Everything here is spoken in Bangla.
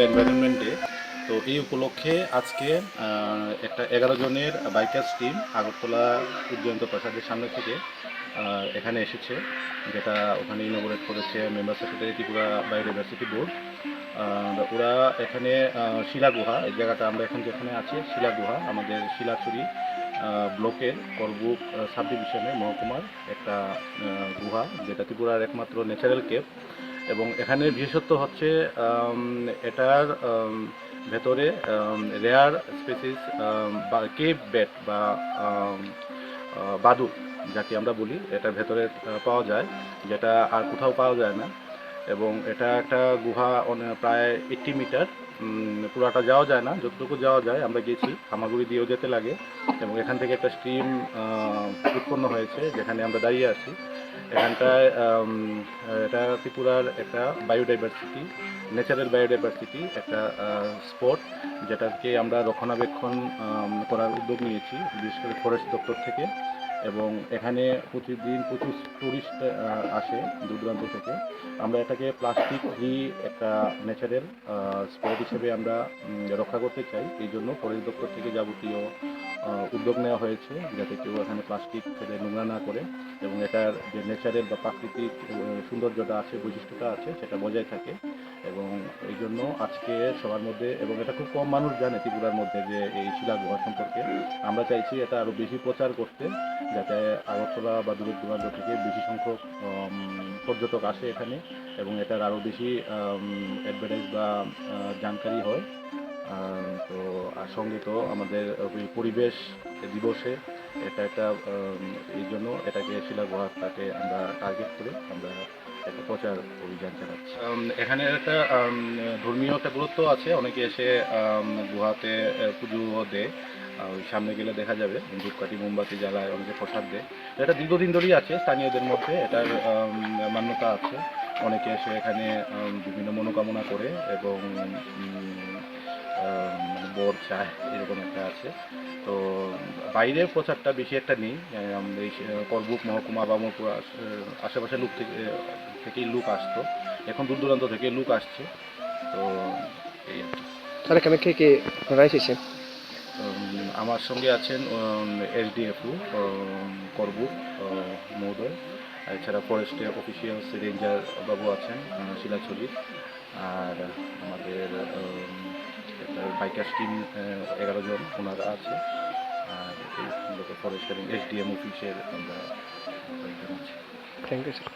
Environment day. তো এই উপলক্ষে আজকে একটা 11 জনের বাইকার্স টিম আগরতলা উজ্জয়ন্ত প্রাসাদের সামনে থেকে এখানে এসেছে, যেটা ওখানে ইনোগ্রেট করেছে member secretary Tripura biodiversity board. ওরা এখানে শিলা গুহা, এই জায়গাটা আমরা এখন যেখানে আছি শিলা গুহা, আমাদের শিলাছড়ি ব্লকের করবুক সাব ডিভিশনের মহকুমার একটা গুহা, যেটা ত্রিপুরার একমাত্র ন্যাচারাল কেভ। এবং এখানে বিশেষত্ব হচ্ছে এটার ভেতরে রেয়ার স্পেসিস বা কেভ বেড বা বাদুড় যাকে আমরা বলি, এটার ভেতরে পাওয়া যায়, যেটা আর কোথাও পাওয়া যায় না। এবং এটা একটা গুহা প্রায় 80 মিটার, পুরাটা যাওয়া যায় না, যতটুকু যাওয়া যায় আমরা গেছি, হামাগুড়ি দিয়েও যেতে লাগে। এবং এখান থেকে একটা স্ট্রিম উৎপন্ন হয়েছে যেখানে আমরা দাঁড়িয়ে আছি। এখানটায় এটা ত্রিপুরার একটা বায়োডাইভার্সিটি, ন্যাচারাল বায়োডাইভার্সিটি একটা স্পট, যেটাকে আমরা রক্ষণাবেক্ষণ করার উদ্যোগ নিয়েছি বিশেষ করে ফরেস্ট দপ্তর থেকে। এবং এখানে প্রতিদিন প্রচুর টুরিস্ট আসে দূর দূরান্ত থেকে। আমরা এটাকে প্লাস্টিক ফ্রি একটা ন্যাচারাল স্পট হিসেবে আমরা রক্ষা করতে চাই। এই জন্য ফরেস্ট দপ্তর থেকে যাবতীয় উদ্যোগ নেওয়া হয়েছে যাতে কেউ এখানে প্লাস্টিক ফেলে নোংরা না করে, এবং এটার যে ন্যাচারাল বা প্রাকৃতিক সৌন্দর্যটা আছে, বৈশিষ্ট্যটা আছে, সেটা বজায় থাকে। এবং এই জন্য আজকে সবার মধ্যে, এবং এটা খুব কম মানুষ জানে ত্রিপুরার মধ্যে যে এই শিলা গুহা সম্পর্কে, আমরা চাইছি এটা আরও বেশি প্রচার করতে, যাতে আগরতলা বা দূর দূরান্ত থেকে বেশি সংখ্যক পর্যটক আসে এখানে, এবং এটার আরও বেশি অ্যাডভার্টাইজ বা জানকারি হয়। তো আর সঙ্গে তো আমাদের পরিবেশ দিবসে এটা একটা এই জন্য এটাকে শিলা গুহাটাকে আমরা টার্গেট করে আমরা একটা প্রচার অভিযান চালাচ্ছি। এখানে একটা ধর্মীয় একটা গুরুত্ব আছে, অনেকে এসে গুহাতে পুজো দেয়। ওই সামনে গেলে দেখা যাবে ধূপকাঠি মোমবাতি জ্বালায়, অনেকে প্রসাদ দেয়। এটা দীর্ঘদিন ধরেই আছে স্থানীয়দের মধ্যে, এটার মান্যতা আছে। অনেকে এসে এখানে বিভিন্ন মনোকামনা করে এবং মানে বর চায়, এরকম একটা আছে। তো বাইরের প্রচারটা বেশি একটা নেই। এই করবুক মহকুমা বা মহকুমা আশেপাশের লোক থেকেই লোক আসতো, এখন দূর দূরান্ত থেকে লোক আসছে। তো এই আর কি। স্যার এখানে কে কে আপনারা এসেছেন? আমার সঙ্গে আছেন SDFU করবুক মহোদয়, এছাড়া ফরেস্টের অফিসিয়ালস রেঞ্জার বাবু আছেন শিলাছড়ির, আর আমাদের একটা বাইকার টিম 11 জন ওনারা আছে, আর এই ফরেস্টের SDM অফিসের আমরা কয়েকজন আছি। Thank you sir.